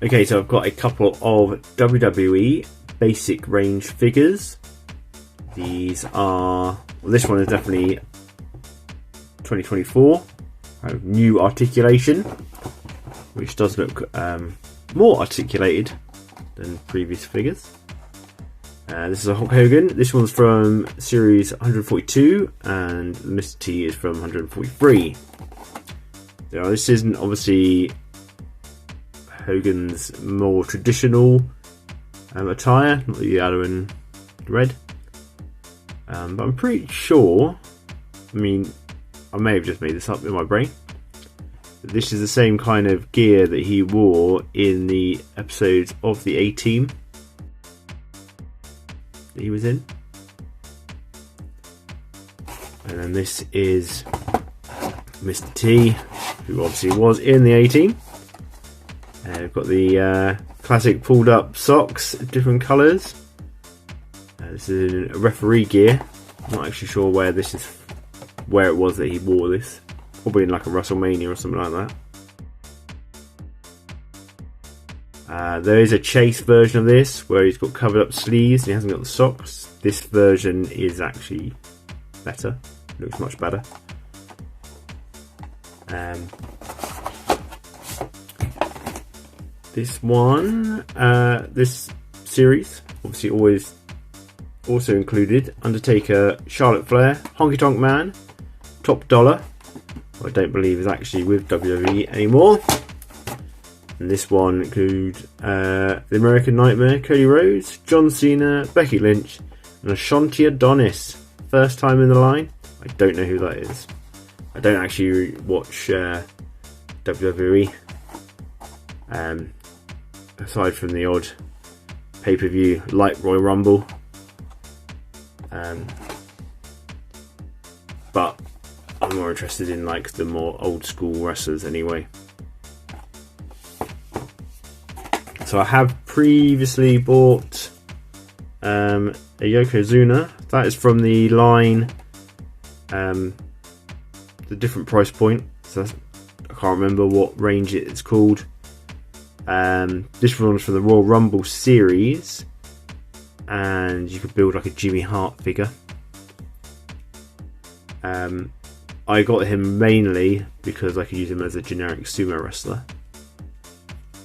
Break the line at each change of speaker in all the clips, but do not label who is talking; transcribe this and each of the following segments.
Okay, so I've got a couple of WWE basic range figures. These are, well, this one is definitely 2024, new articulation, which does look more articulated than previous figures. This is a Hulk Hogan. This one's from series 142, and Mr. T is from 143. Now, this isn't obviously Hogan's more traditional attire, not the yellow and red. But I'm pretty sure, I mean, I may have just made this up in my brain, but this is the same kind of gear that he wore in the episodes of the A-Team that he was in. And then this is Mr. T, who obviously was in the A-Team. We've got the classic pulled up socks, different colours. This is a referee gear. I'm not actually sure where this is, where it was that he wore this. Probably in like a WrestleMania or something like that. There is a chase version of this where he's got covered up sleeves and he hasn't got the socks. This version is actually better. Looks much better. This one, this series, obviously always also included Undertaker, Charlotte Flair, Honky Tonk Man, Top Dollar, who I don't believe is actually with WWE anymore. And this one includes the American Nightmare, Cody Rhodes, John Cena, Becky Lynch, and Ashanti Adonis. First time in the line. I don't know who that is. I don't actually watch WWE. Aside from the odd pay-per-view like Royal Rumble. But I'm more interested in like the more old school wrestlers anyway. So I have previously bought a Yokozuna. That is from the line, the different price point. So I can't remember what range it's called. This one's for the Royal Rumble series, and you could build like a Jimmy Hart figure. I got him mainly because I could use him as a generic sumo wrestler.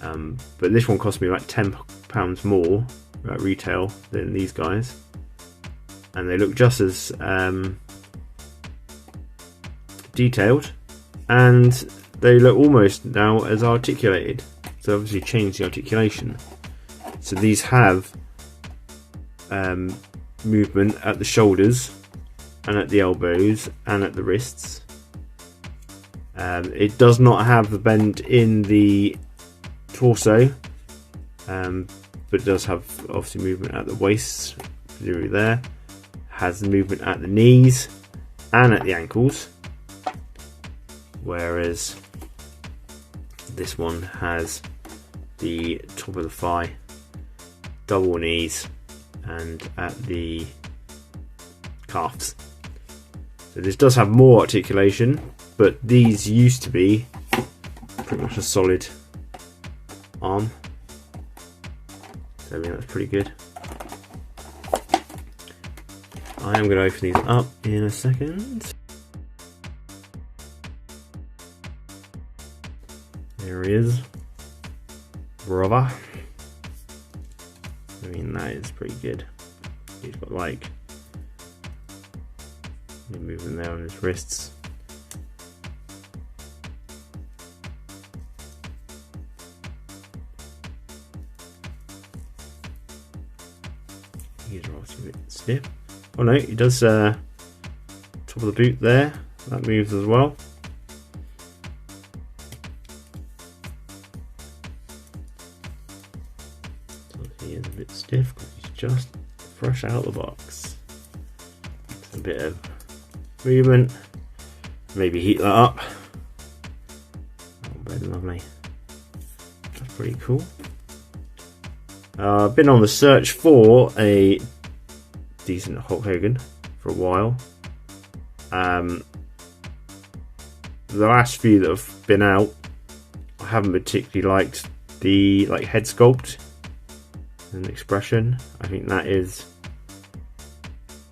But this one cost me like £10 more at retail than these guys, and they look just as detailed, and they look almost now as articulated. So obviously changed the articulation. So these have movement at the shoulders and at the elbows and at the wrists. It does not have the bend in the torso, but it does have obviously movement at the waist through there. Has movement at the knees and at the ankles, whereas this one has the top of the thigh, double knees, and at the calves. So this does have more articulation, but these used to be pretty much a solid arm. So I mean that's pretty good. I am going to open these up in a second. There he is. Brother. I mean that is pretty good. He's got like movement there on his wrists. He's obviously a bit stiff. Oh no, he does top of the boot there. That moves as well. He is a bit stiff because he's just fresh out of the box. A bit of movement, maybe heat that up. Oh, very lovely. That's pretty cool. I've been on the search for a decent Hulk Hogan for a while. The last few that have been out, I haven't particularly liked the like head sculpt and expression. I think that is.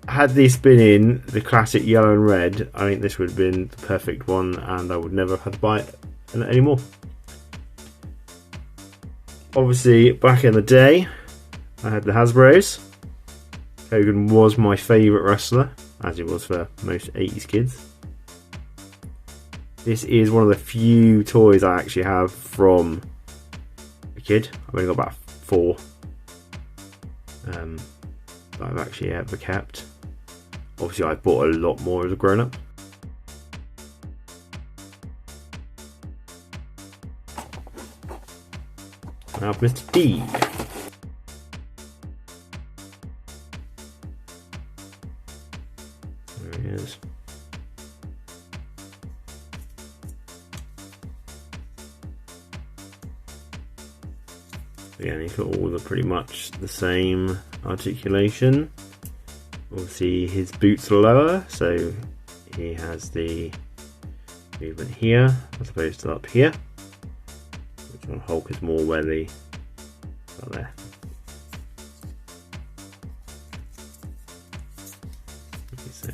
Had this been in the classic yellow and red, I think this would have been the perfect one, and I would never have had to buy it anymore. Obviously, back in the day, I had the Hasbros. Hogan was my favourite wrestler, as he was for most 80s kids. This is one of the few toys I actually have from a kid. I've only got about 4 that I've actually ever kept. Obviously, I've bought a lot more as a grown-up. I have Mr. D. There he is. Again, he's got all the pretty much the same articulation. Obviously, his boots are lower, so he has the movement here as opposed to up here. Which on Hulk is more where the there. So,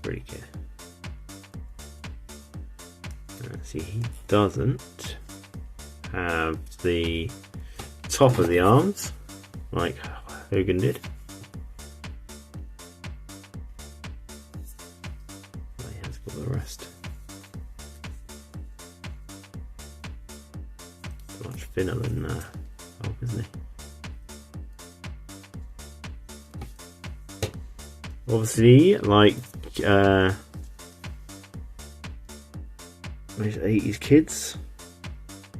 pretty good. See, he doesn't have the top of the arms like Hogan did. But he has got the rest. Much thinner than Hulk, isn't he? Obviously, like most 80s kids,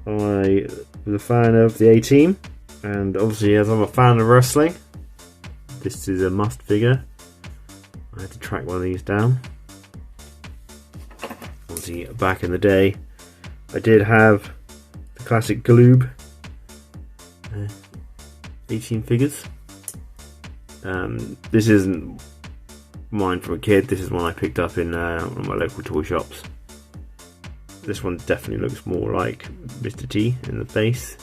I was a fan of the A-Team, and obviously as I'm a fan of wrestling, this is a must figure. I had to track one of these down. Obviously back in the day, I did have the classic Galoob 18 figures. This isn't mine from a kid, this is one I picked up in one of my local toy shops. This one definitely looks more like Mr. T in the face.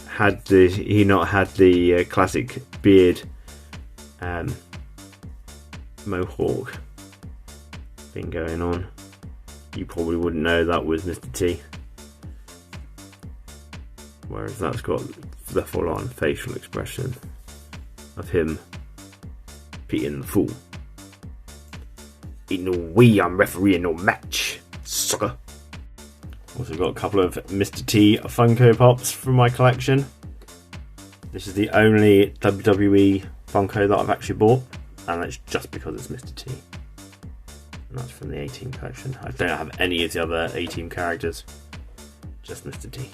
Had he not had the classic beard mohawk thing going on, you probably wouldn't know that was Mr. T. Whereas that's got the full-on facial expression of him being the fool. Ain't no way I'm refereeing no match, sucker. Also got a couple of Mr. T Funko Pops from my collection. This is the only WWE Funko that I've actually bought, and that's just because it's Mr. T. And that's from the A-Team collection. I don't have any of the other A-Team characters, just Mr. T.